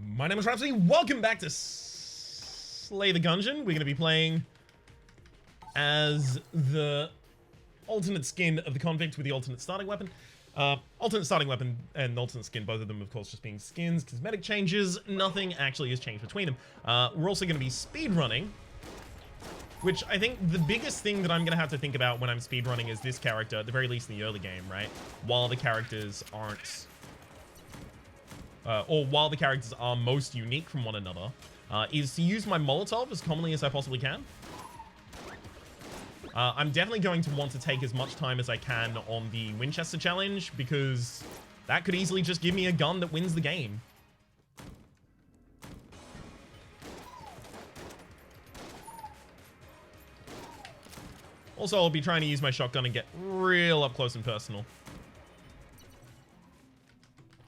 My name is Rhapsody. Welcome back to Slay the Gungeon. We're going to be playing as the alternate skin of the convict with the alternate starting weapon. Alternate starting weapon and alternate skin, both of them, of course, just being skins. Cosmetic changes, nothing actually has changed between them. We're also going to be speedrunning, which I think the biggest thing that I'm going to have to think about when I'm speedrunning is this character, at the very least in the early game, right? While the characters aren't... or while the characters are most unique from one another, is to use my Molotov as commonly as I possibly can. I'm definitely going to want to take as much time as I can on the Winchester challenge, because that could easily just give me a gun that wins the game. Also, I'll be trying to use my shotgun and get real up close and personal.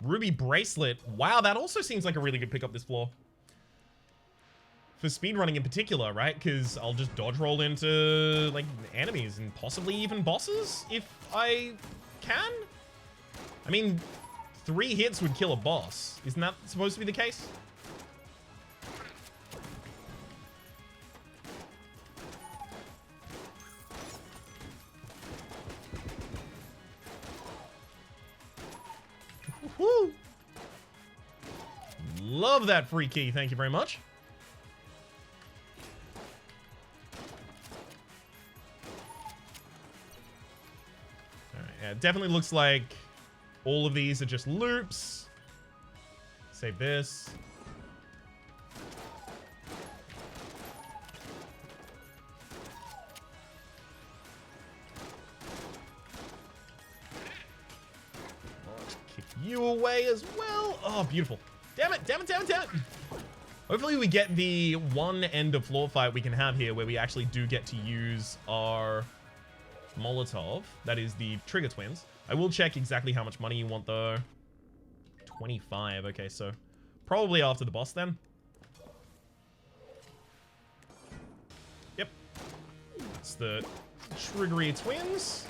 Ruby Bracelet. Wow, that also seems like a really good pick up this floor. For speedrunning in particular, right? Because I'll just dodge roll into, like, enemies and possibly even bosses if I can. I mean, 3 hits would kill a boss. Isn't that supposed to be the case? Woo! Love that free key. Thank you very much. Alright, yeah, it definitely looks like all of these are just loops. Save this. You away as well. Oh, beautiful. Damn it, damn it, damn it, damn it. Hopefully we get the one end of floor fight we can have here where we actually do get to use our Molotov. That is the Trigger Twins. I will check exactly how much money you want though. 25. Okay, so probably after the boss then. Yep. It's the Triggery Twins.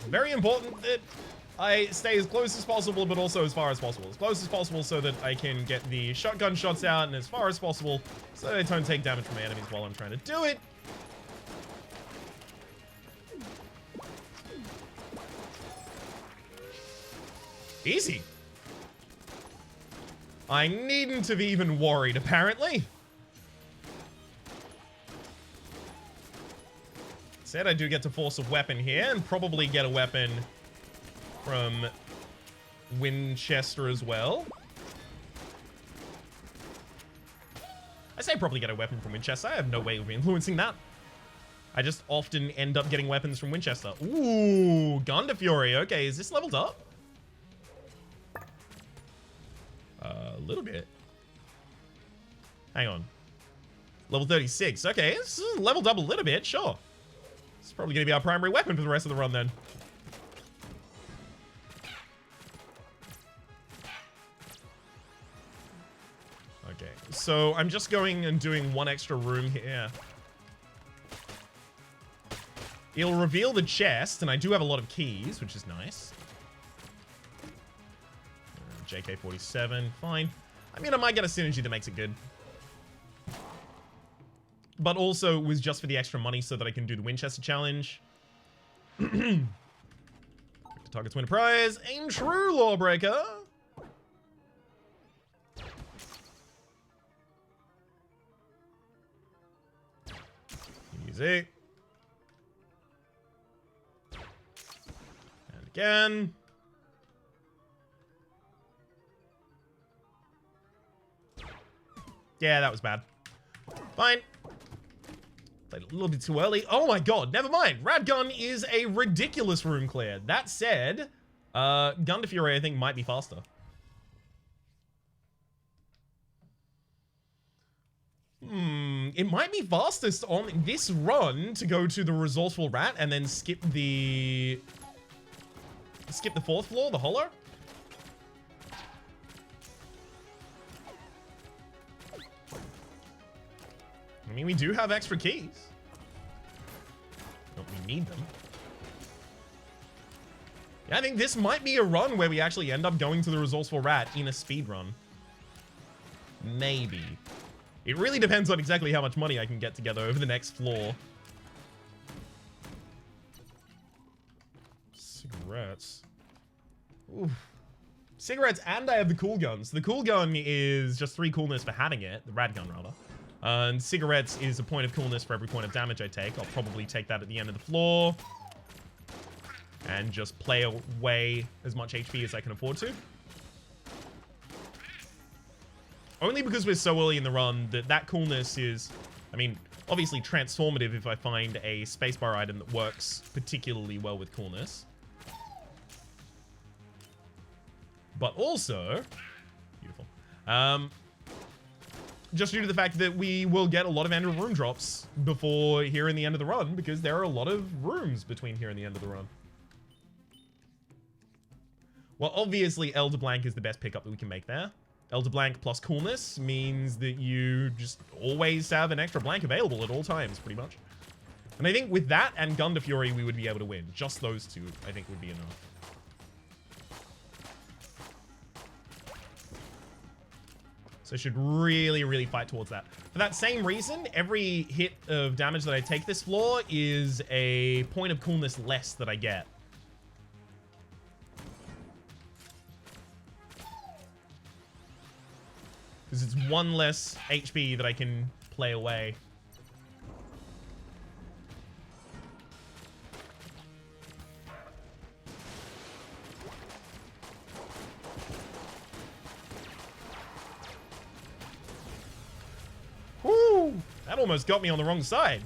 Very important that I stay as close as possible, but also as far as possible. As close as possible so that I can get the shotgun shots out, and as far as possible so that I don't take damage from my enemies while I'm trying to do it. Easy. I needn't have even worried, apparently. Said I do get to force a weapon here, and probably get a weapon from Winchester as well. I say probably get a weapon from Winchester. I have no way of influencing that. I just often end up getting weapons from Winchester. Ooh, Gun Fury. Okay, is this leveled up? A little bit. Hang on. Level 36. Okay, this is leveled up a little bit, sure. It's probably going to be our primary weapon for the rest of the run then. Okay, so I'm just going and doing one extra room here. It'll reveal the chest, and I do have a lot of keys, which is nice. JK-47, fine. I mean, I might get a synergy that makes it good. But also was just for the extra money so that I can do the Winchester challenge. Targets win a prize. Aim true, Lawbreaker. Easy. And again. Yeah, that was bad. Fine. Played a little bit too early. Oh my god, never mind. Radgun is a ridiculous room clear. That said, Gun Fury I think might be faster. It might be fastest on this run to go to the Resourceful Rat and then skip the 4th floor, the Hollow. I mean, we do have extra keys. But we need them. Yeah, I think this might be a run where we actually end up going to the resourceful rat in a speed run. Maybe. It really depends on exactly how much money I can get together over the next floor. Cigarettes. Oof. Cigarettes, and I have the cool guns. The cool gun is just 3 coolness for having it. The rad gun, rather. And cigarettes is a point of coolness for every point of damage I take. I'll probably take that at the end of the floor. And just play away as much HP as I can afford to. Only because we're so early in the run that coolness is, I mean, obviously transformative if I find a spacebar item that works particularly well with coolness. But also, beautiful, just due to the fact that we will get a lot of end of room drops before here and the end of the run, because there are a lot of rooms between here and the end of the run. Well, obviously, Elder Blank is the best pickup that we can make there. Elder Blank plus coolness means that you just always have an extra blank available at all times, pretty much. And I think with that and Gun to Fury, we would be able to win. Just those two, I think, would be enough. So I should really, really fight towards that. For that same reason, every hit of damage that I take this floor is a point of coolness less that I get. Because it's 1 less HP that I can play away. Woo! That almost got me on the wrong side.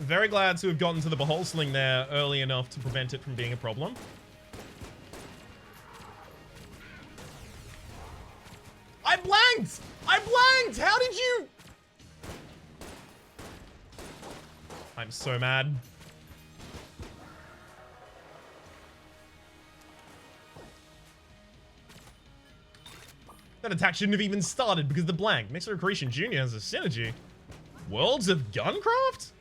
Very glad to have gotten to the Beholstering there early enough to prevent it from being a problem. I blanked! I blanked! How did you? I'm so mad. That attack shouldn't have even started because the blank. Mixer Accretion Jr. has a synergy. Worlds of Guncraft?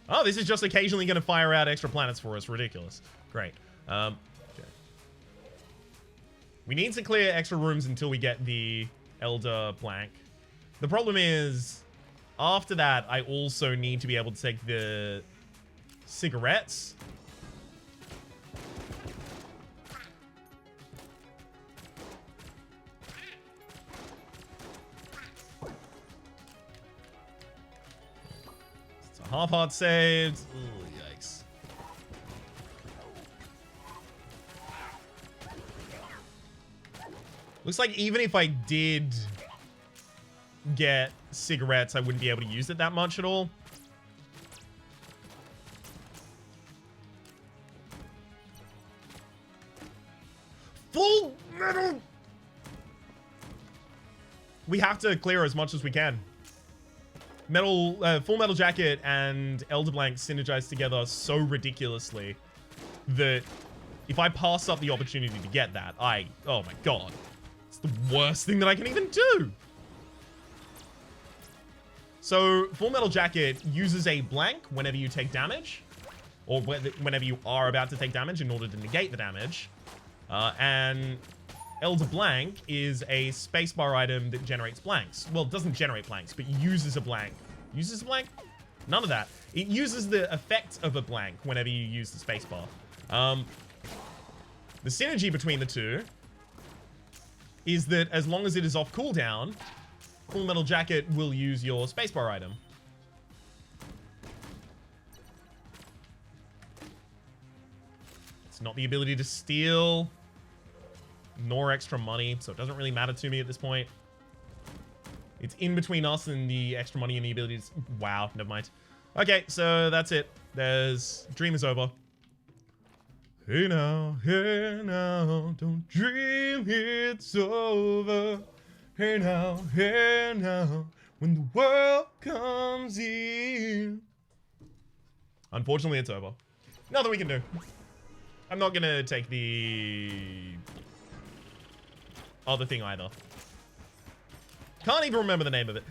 Oh, this is just occasionally going to fire out extra planets for us. Ridiculous. Great. Okay. We need to clear extra rooms until we get the Elder Blank. The problem is, after that, I also need to be able to take the cigarettes. Half-heart saved. Ooh, yikes. Looks like even if I did get cigarettes, I wouldn't be able to use it that much at all. Full metal! We have to clear as much as we can. Full Metal Jacket and Elder Blank synergize together so ridiculously that if I pass up the opportunity to get that, oh my god. It's the worst thing that I can even do. So, Full Metal Jacket uses a blank whenever you take damage, or whenever you are about to take damage in order to negate the damage. And Elder Blank is a spacebar item that generates blanks. Well, it doesn't generate blanks, but uses a blank. Uses a blank? None of that. It uses the effect of a blank whenever you use the spacebar. The synergy between the two is that as long as it is off cooldown, Full Metal Jacket will use your spacebar item. It's not the ability to steal, nor extra money, so it doesn't really matter to me at this point. It's in between us and the extra money and the ability to... Wow, never mind. Okay, so that's it. Dream is over. Hey now, don't dream it's over. Hey now, when the world comes in. Unfortunately, it's over. Nothing we can do. I'm not gonna take the other thing either. Can't even remember the name of it.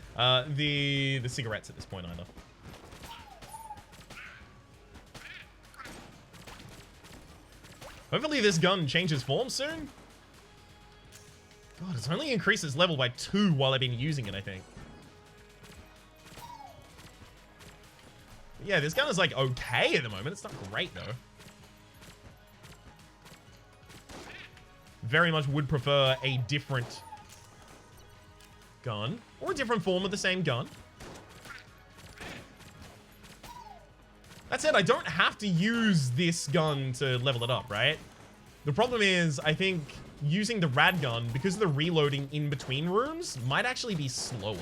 The cigarettes at this point either. Hopefully this gun changes form soon. God, it's only increased its level by 2 while I've been using it, I think. Yeah, this gun is like okay at the moment. It's not great though. Very much would prefer a different gun or a different form of the same gun. That said, I don't have to use this gun to level it up, right? The problem is, I think using the rad gun, because of the reloading in between rooms, might actually be slower.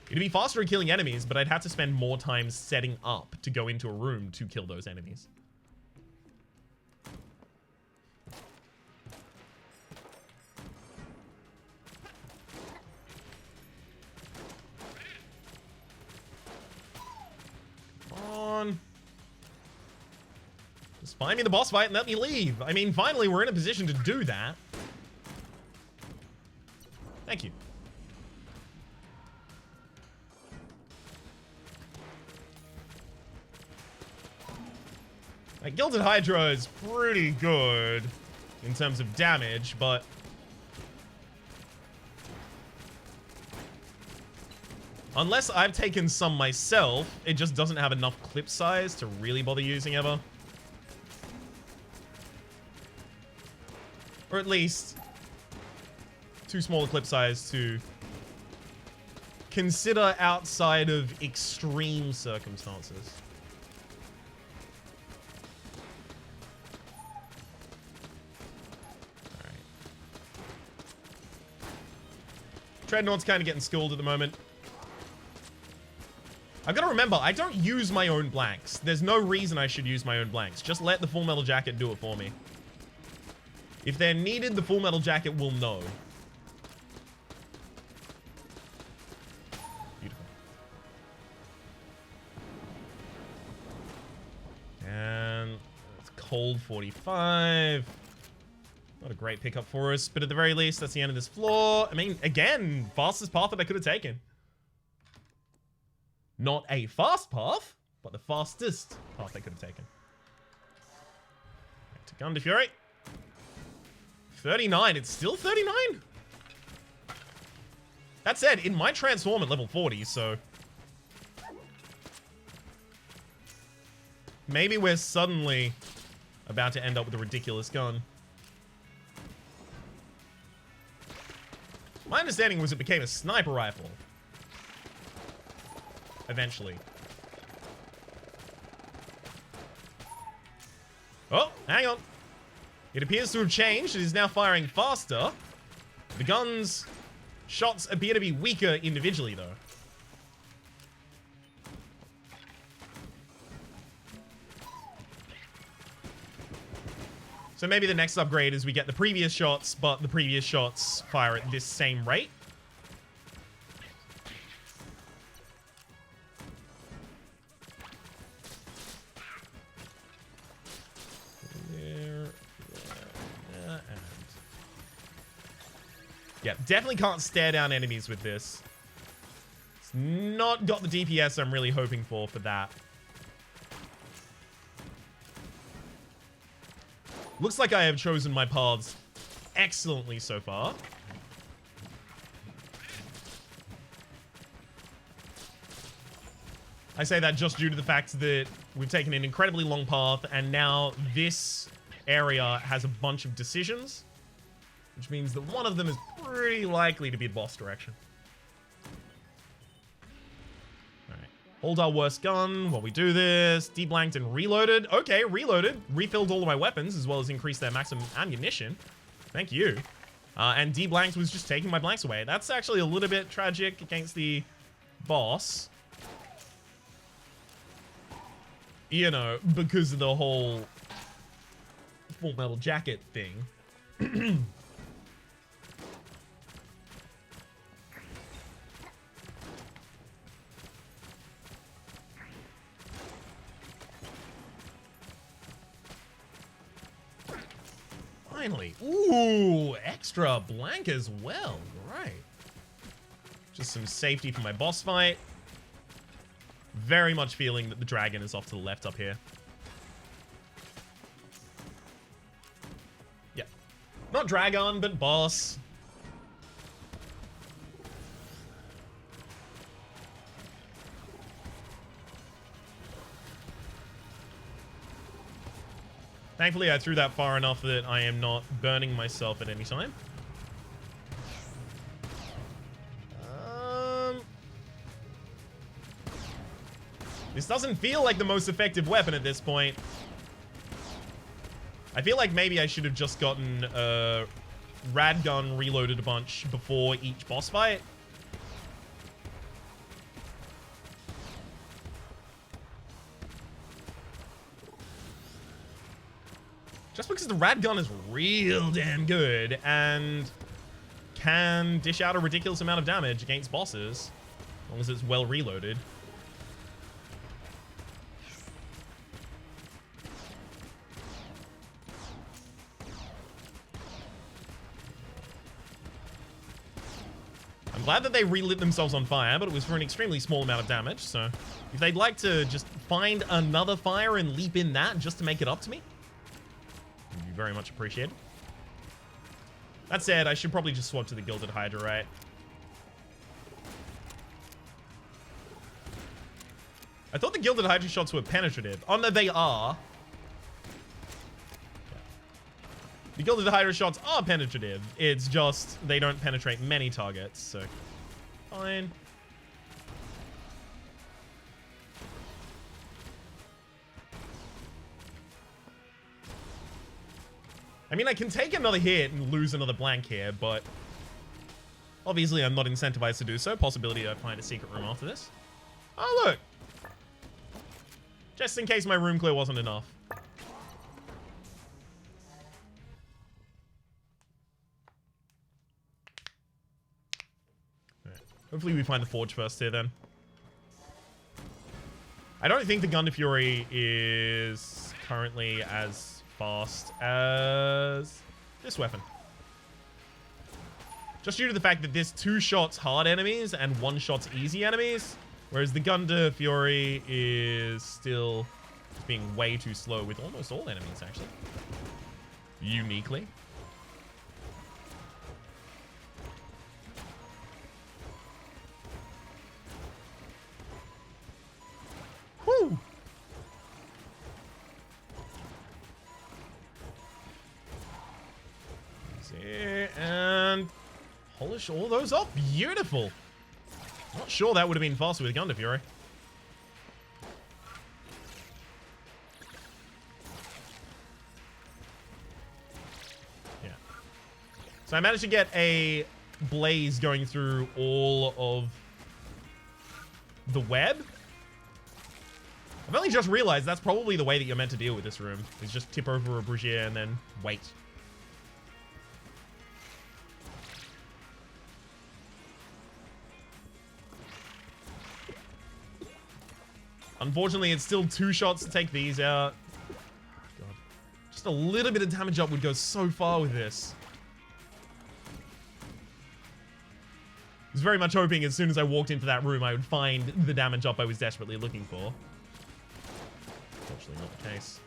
It'd be faster at killing enemies, but I'd have to spend more time setting up to go into a room to kill those enemies. Just find me the boss fight and let me leave. I mean, finally, we're in a position to do that. Thank you. Like, Gilded Hydra is pretty good in terms of damage, but unless I've taken some myself, it just doesn't have enough clip size to really bother using ever. Or at least too small a clip size to consider outside of extreme circumstances. Alright. Dreadnought's kind of getting schooled at the moment. I've got to remember, I don't use my own blanks. There's no reason I should use my own blanks. Just let the Full Metal Jacket do it for me. If they're needed, the Full Metal Jacket will know. Beautiful. And it's cold 45. Not a great pickup for us, but at the very least, that's the end of this floor. I mean, again, fastest path that I could have taken. Not a fast path, but the fastest path I could have taken. Back to Gun to Fury. 39. It's still 39? That said, it might transform at level 40, so maybe we're suddenly about to end up with a ridiculous gun. My understanding was it became a sniper rifle. Eventually. Oh, hang on. It appears to have changed. It is now firing faster. The gun's shots appear to be weaker individually, though. So maybe the next upgrade is we get the previous shots, but the previous shots fire at this same rate. Yeah, definitely can't stare down enemies with this. It's not got the DPS I'm really hoping for that. Looks like I have chosen my paths excellently so far. I say that just due to the fact that we've taken an incredibly long path, and now this area has a bunch of decisions. Which means that one of them is pretty likely to be boss direction. Alright. Hold our worst gun while we do this. Deblanked and reloaded. Okay, reloaded. Refilled all of my weapons as well as increased their maximum ammunition. Thank you. And deblanked was just taking my blanks away. That's actually a little bit tragic against the boss. You know, because of the whole Full Metal Jacket thing. finally. Ooh, extra blank as well. Right. Just some safety for my boss fight. Very much feeling that the dragon is off to the left up here. Yeah. Not Dragun, but boss. Thankfully, I threw that far enough that I am not burning myself at any time. This doesn't feel like the most effective weapon at this point. I feel like maybe I should have just gotten Radgun reloaded a bunch before each boss fight. Just because the Radgun is real damn good and can dish out a ridiculous amount of damage against bosses, as long as it's well reloaded. I'm glad that they relit themselves on fire, but it was for an extremely small amount of damage, so if they'd like to just find another fire and leap in that just to make it up to me, it would be very much appreciated. That said, I should probably just swap to the Gilded Hydra, right? I thought the Gilded Hydra shots were penetrative. Oh, no, they are. The Gilded Hydra shots are penetrative. It's just they don't penetrate many targets, so fine. I mean, I can take another hit and lose another blank here, but obviously I'm not incentivized to do so. Possibility I find a secret room after this. Oh, look. Just in case my room clear wasn't enough. Hopefully we find the Forge first here, then. I don't think the Gun to Fury is currently as fast as this weapon. Just due to the fact that there's 2 shots hard enemies and 1 shot's easy enemies, whereas the Gun to Fury is still being way too slow with almost all enemies, actually. Uniquely. Woo! See, and polish all those off. Beautiful. Not sure that would have been faster with Gun to Fury. Yeah. So I managed to get a blaze going through all of the web. I've only just realized that's probably the way that you're meant to deal with this room. Is just tip over a Brugier and then wait. Unfortunately, it's still 2 shots to take these out. God. Just a little bit of damage up would go so far with this. I was very much hoping as soon as I walked into that room, I would find the damage up I was desperately looking for. Unfortunately, not the case.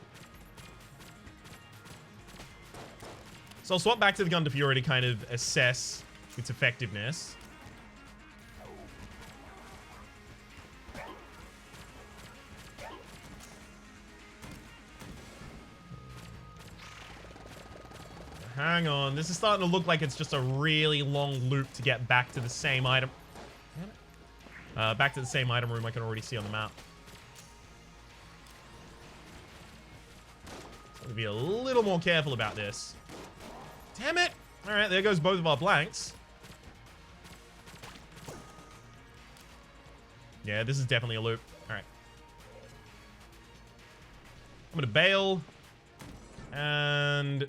So I'll swap back to the Gun to Fury to kind of assess its effectiveness. Hang on, this is starting to look like it's just a really long loop to get back to the same item. Back to the same item room I can already see on the map. So be a little more careful about this. Damn it! Alright, there goes both of our blanks. Yeah, this is definitely a loop. Alright. I'm gonna bail. And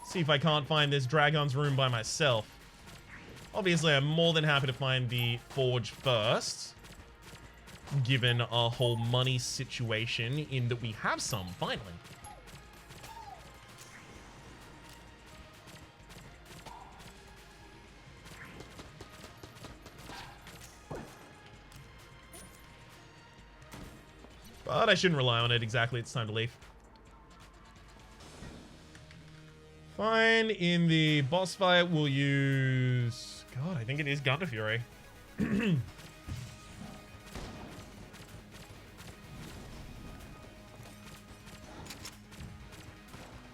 see if I can't find this Dragun's room by myself. Obviously, I'm more than happy to find the Forge first, given our whole money situation in that we have some, finally. But I shouldn't rely on it exactly. It's time to leave. Fine. In the boss fight, we'll use... God, I think it is Gungeon Fury.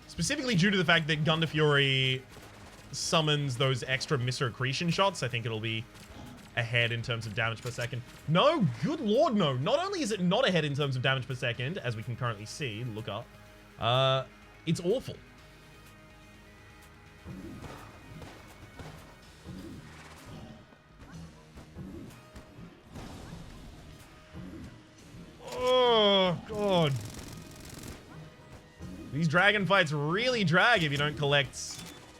Specifically due to the fact that Gungeon Fury summons those extra misaccretion shots, I think it'll be ahead in terms of damage per second. No, good lord, no. Not only is it not ahead in terms of damage per second, as we can currently see, look up, it's awful. Oh, God. These dragon fights really drag if you don't collect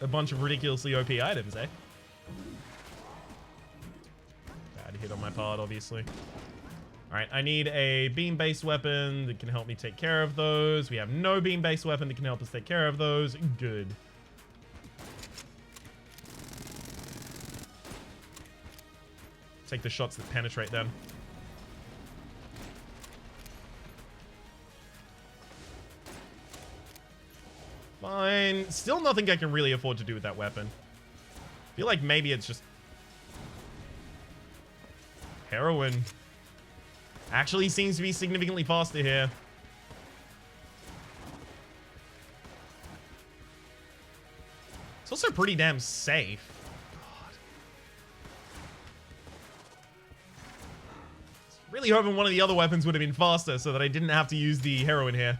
a bunch of ridiculously OP items, eh? Bad hit on my part, obviously. Alright, I need a beam-based weapon that can help me take care of those. We have no beam-based weapon that can help us take care of those. Good. Take the shots that penetrate them. Fine. Still nothing I can really afford to do with that weapon. I feel like maybe it's just... heroin. Actually seems to be significantly faster here. It's also pretty damn safe. God. Really hoping one of the other weapons would have been faster so that I didn't have to use the heroin here.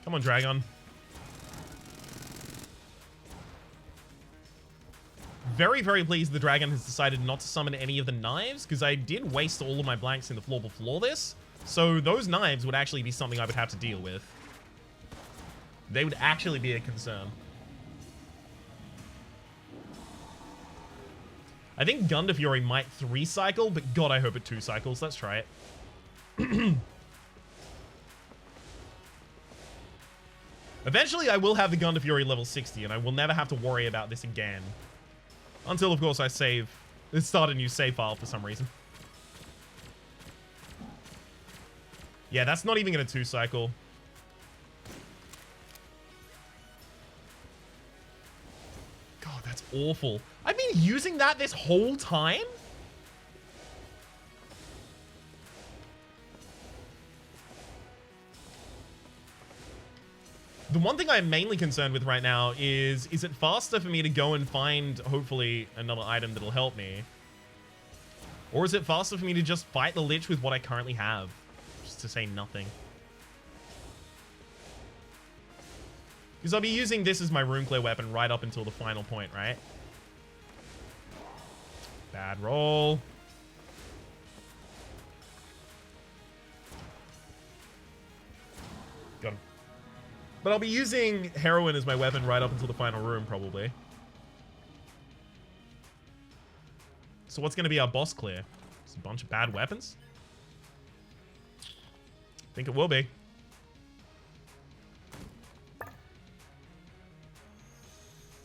Come on, Dragun. Very, very pleased the dragon has decided not to summon any of the knives, because I did waste all of my blanks in the floor before this. So those knives would actually be something I would have to deal with. They would actually be a concern. I think Gungeon Fury might 3-cycle, but God, I hope it 2-cycles. Let's try it. Eventually, I will have the Gungeon Fury level 60, and I will never have to worry about this again. Until, of course, I start a new save file for some reason. Yeah, that's not even going to 2-cycle. God, that's awful. I've been using that this whole time? The one thing I'm mainly concerned with right now is it faster for me to go and find, hopefully, another item that'll help me? Or is it faster for me to just fight the Lich with what I currently have? Just to say nothing. Because I'll be using this as my room clear weapon right up until the final point, right? Bad roll. Got him. But I'll be using heroin as my weapon right up until the final room, probably. So what's going to be our boss clear? Just a bunch of bad weapons? I think it will be. I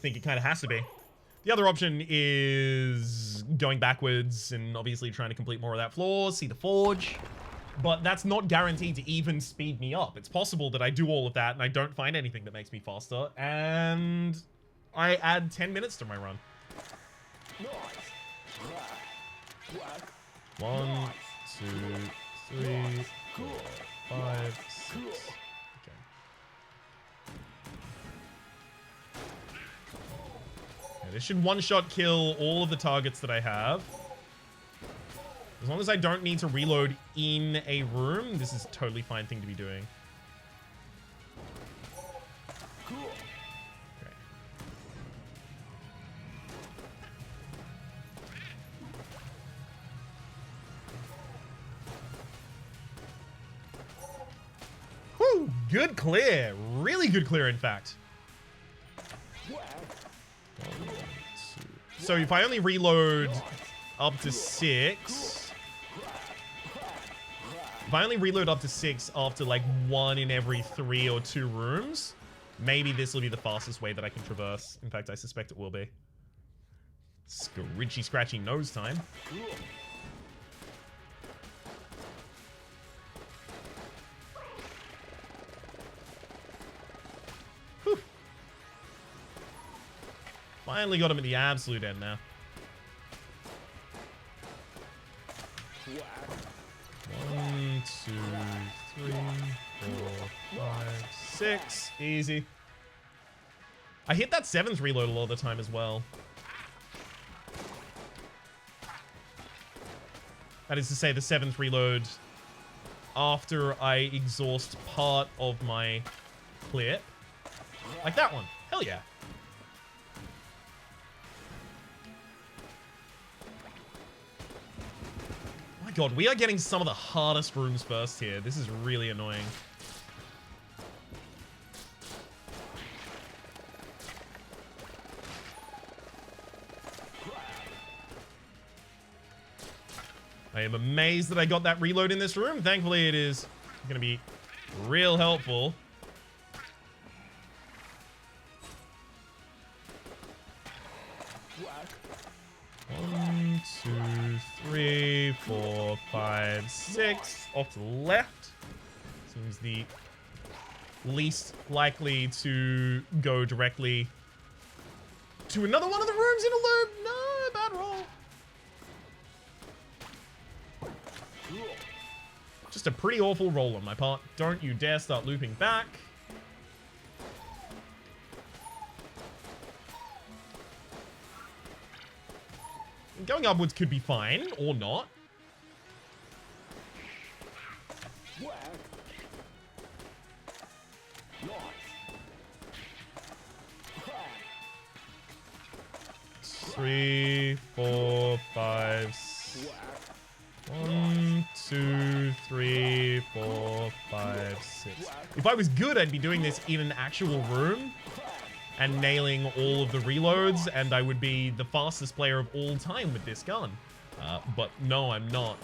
think it kind of has to be. The other option is going backwards and obviously trying to complete more of that floor, see the forge. But that's not guaranteed to even speed me up. It's possible that I do all of that and I don't find anything that makes me faster. And I add 10 minutes to my run. 1, 2, 3, 4, 5, 6. Okay. Yeah, this should one-shot kill all of the targets that I have. As long as I don't need to reload in a room, this is a totally fine thing to be doing. Cool. Okay. Whew, good clear. Really good clear, in fact. 1, 2. So if I only reload up to 6... If I only reload up to 6 after like 1 in every 3 or 2 rooms, maybe this will be the fastest way that I can traverse. In fact, I suspect it will be. Scritchy scratchy nose time. Whew. Finally got him at the absolute end now. 1, 2, 3, 4, 5, 6. Easy. I hit that 7th reload a lot of the time as well. That is to say, the 7th reload after I exhaust part of my clip. Like that one. Hell yeah. My god, we are getting some of the hardest rooms first here. This is really annoying. I am amazed that I got that reload in this room. Thankfully, it is going to be real helpful. One, 2, 3, 4, 5, 6. Off to the left. Seems the least likely to go directly to another one of the rooms in a loop. No, bad roll. Just a pretty awful roll on my part. Don't you dare start looping back. Going upwards could be fine, or not. Three, 4, 5, 6. 1, 2, 3, 4, 5, 6. If I was good, I'd be doing this in an actual room and nailing all of the reloads, and I would be the fastest player of all time with this gun. But no, I'm not.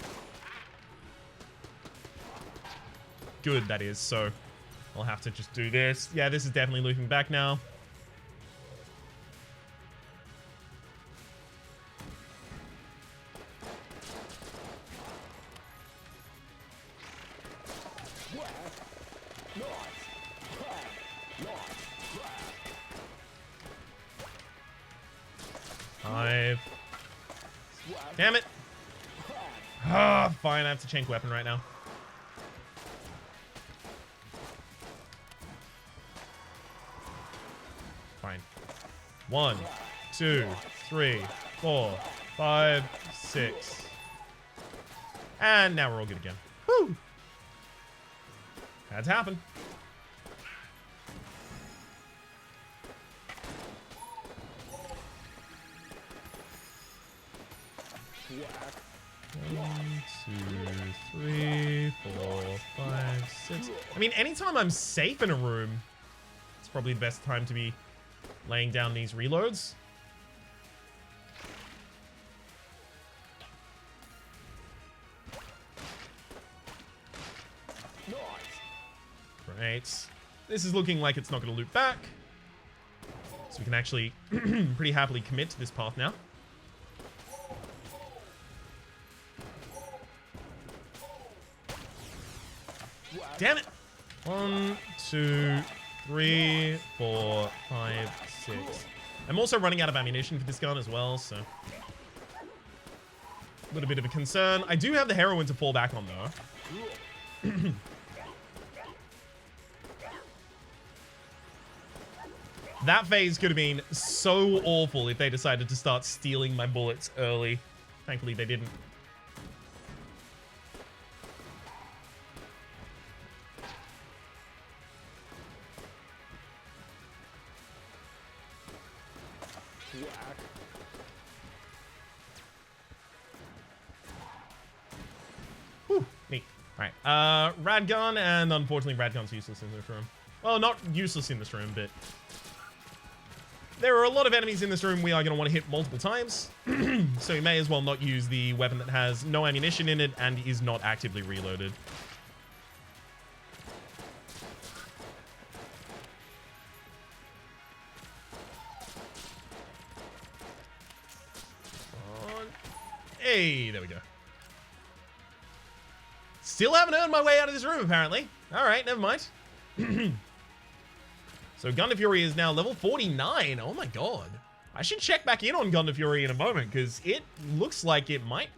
Good, that is, so I'll have to just do this. Yeah, this is definitely looping back now. Damn it. Ah, fine, I have to change weapon right now. Fine. 1, 2, 3, 4, 5, 6. And now we're all good again. Woo! Had to happen. One, 2, 3, 4, 5, 6. I mean, anytime I'm safe in a room, it's probably the best time to be laying down these reloads. Great. This is looking like it's not going to loop back. So we can actually pretty happily commit to this path now. Damn it! 1, 2, 3, 4, 5, 6. I'm also running out of ammunition for this gun as well, so a little bit of a concern. I do have the heroin to fall back on, though. That phase could have been so awful if they decided to start stealing my bullets early. Thankfully, they didn't. Whew, neat. Alright, Radgun, and unfortunately Radgun's useless in this room. Well, not useless in this room, but there are a lot of enemies in this room we are going to want to hit multiple times, so you may as well not use the weapon that has no ammunition in it and is not actively reloaded. Hey, there we go. Still haven't earned my way out of this room, apparently. All right, never mind. So Gungeon Fury is now level 49. Oh my god. I should check back in on Gungeon Fury in a moment, because it looks like it might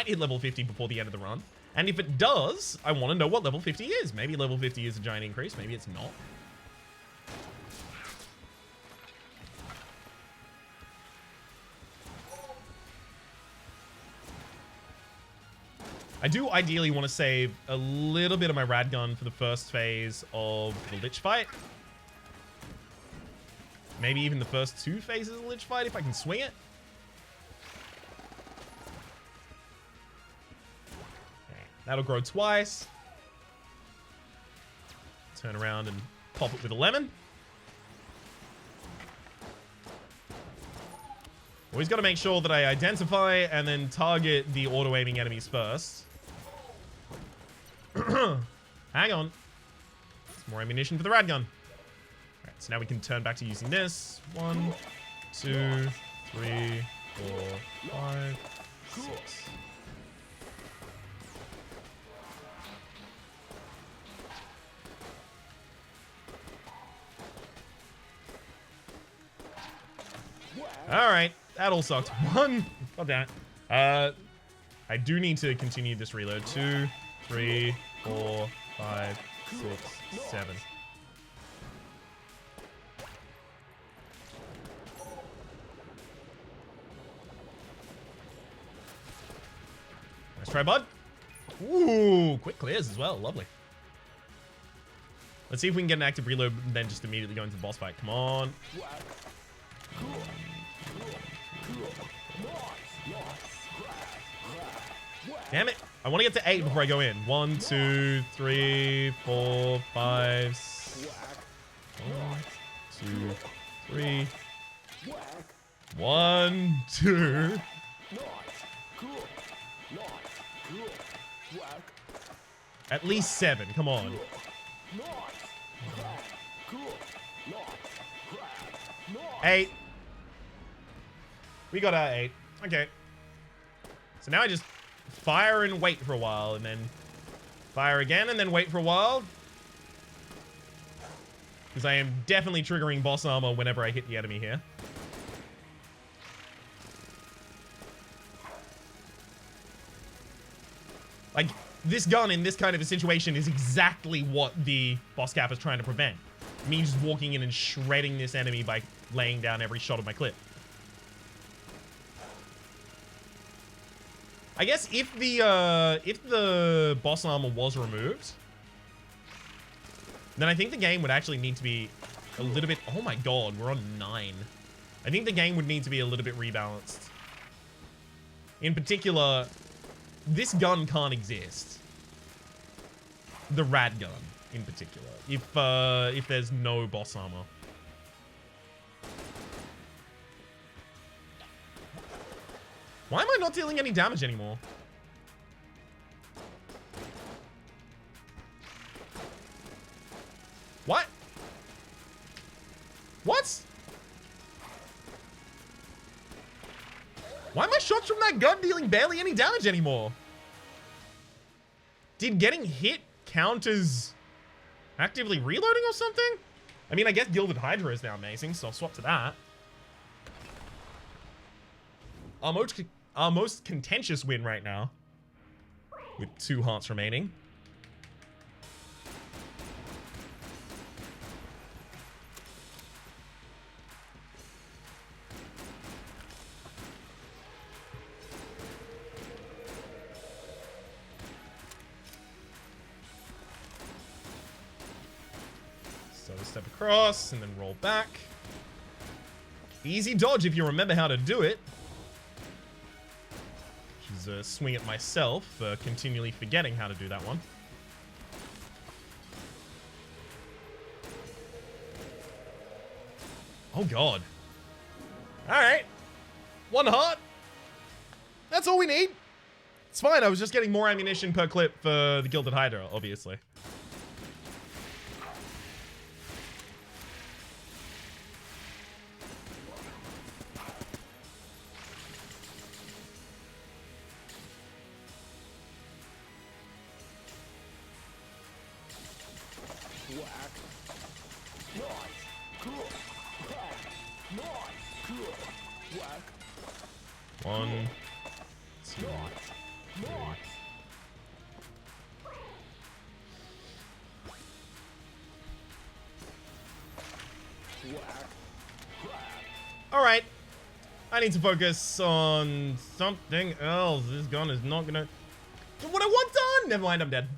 hit level 50 before the end of the run. And if it does, I want to know what level 50 is. Maybe level 50 is a giant increase. Maybe it's not. I do ideally want to save a little bit of my rad gun for the first phase of the Lich fight. Maybe even the first 2 phases of the Lich fight if I can swing it. Okay, that'll grow twice. Turn around and pop it with a lemon. Always got to make sure that I identify and then target the auto-aiming enemies first. Hang on. It's more ammunition for the rad gun. Alright, so now we can turn back to using this. 1, 2, 3, 4, 5, 6. Alright, that all sucked. 1. God damn it. I do need to continue this reload. 2, 3, 4, 5, 6, 7. Nice try, bud. Ooh, quick clears as well. Lovely. Let's see if we can get an active reload and then just immediately go into the boss fight. Come on. Damn it. I want to get to 8 before I go in. 1, 2, 3, 4, 5, 6. 1, 2, 3. 1, 2. At least 7. Come on. 8. We got our 8. Okay. So now I just fire and wait for a while, and then fire again, and then wait for a while. Because I am definitely triggering boss armor whenever I hit the enemy here. Like, this gun in this kind of a situation is exactly what the boss cap is trying to prevent. Me just walking in and shredding this enemy by laying down every shot of my clip. I guess if the boss armor was removed, then I think the game would actually need to be a little bit... Oh my god, we're on 9. I think the game would need to be a little bit rebalanced. In particular, this gun can't exist. The rad gun, in particular. If there's no boss armor. Why am I not dealing any damage anymore? What? What? Why am my shots from that gun dealing barely any damage anymore? Did getting hit count as actively reloading or something? I mean, I guess Gilded Hydra is now amazing, so I'll swap to that. Our most contentious win right now, with 2 hearts remaining. So step across and then roll back. Easy dodge if you remember how to do it. Swing at myself for continually forgetting how to do that one. Oh god. Alright. 1 heart. That's all we need. It's fine, I was just getting more ammunition per clip for the Gilded Hydra, obviously. One, two, three. Alright. I need to focus on something else. This gun is not gonna do what I want done! Never mind, I'm dead.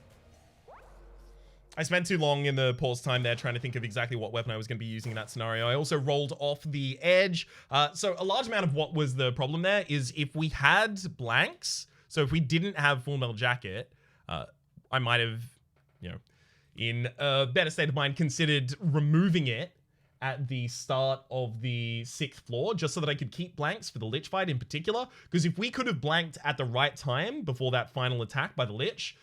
I spent too long in the pause time there trying to think of exactly what weapon I was going to be using in that scenario. I also rolled off the edge. So a large amount of what was the problem there is if we had blanks, so if we didn't have Full Metal Jacket, I might have, you know, in a better state of mind, considered removing it at the start of the 6th floor, just so that I could keep blanks for the Lich fight in particular. Because if we could have blanked at the right time before that final attack by the Lich,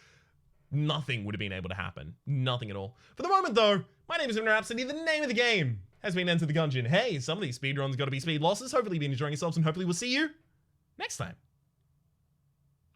nothing would have been able to happen. Nothing at all. For the moment, though, my name is Rhapsody. The name of the game has been Enter the Gungeon. Hey, some of these speedruns got to be speed losses. Hopefully you've been enjoying yourselves, and hopefully we'll see you next time.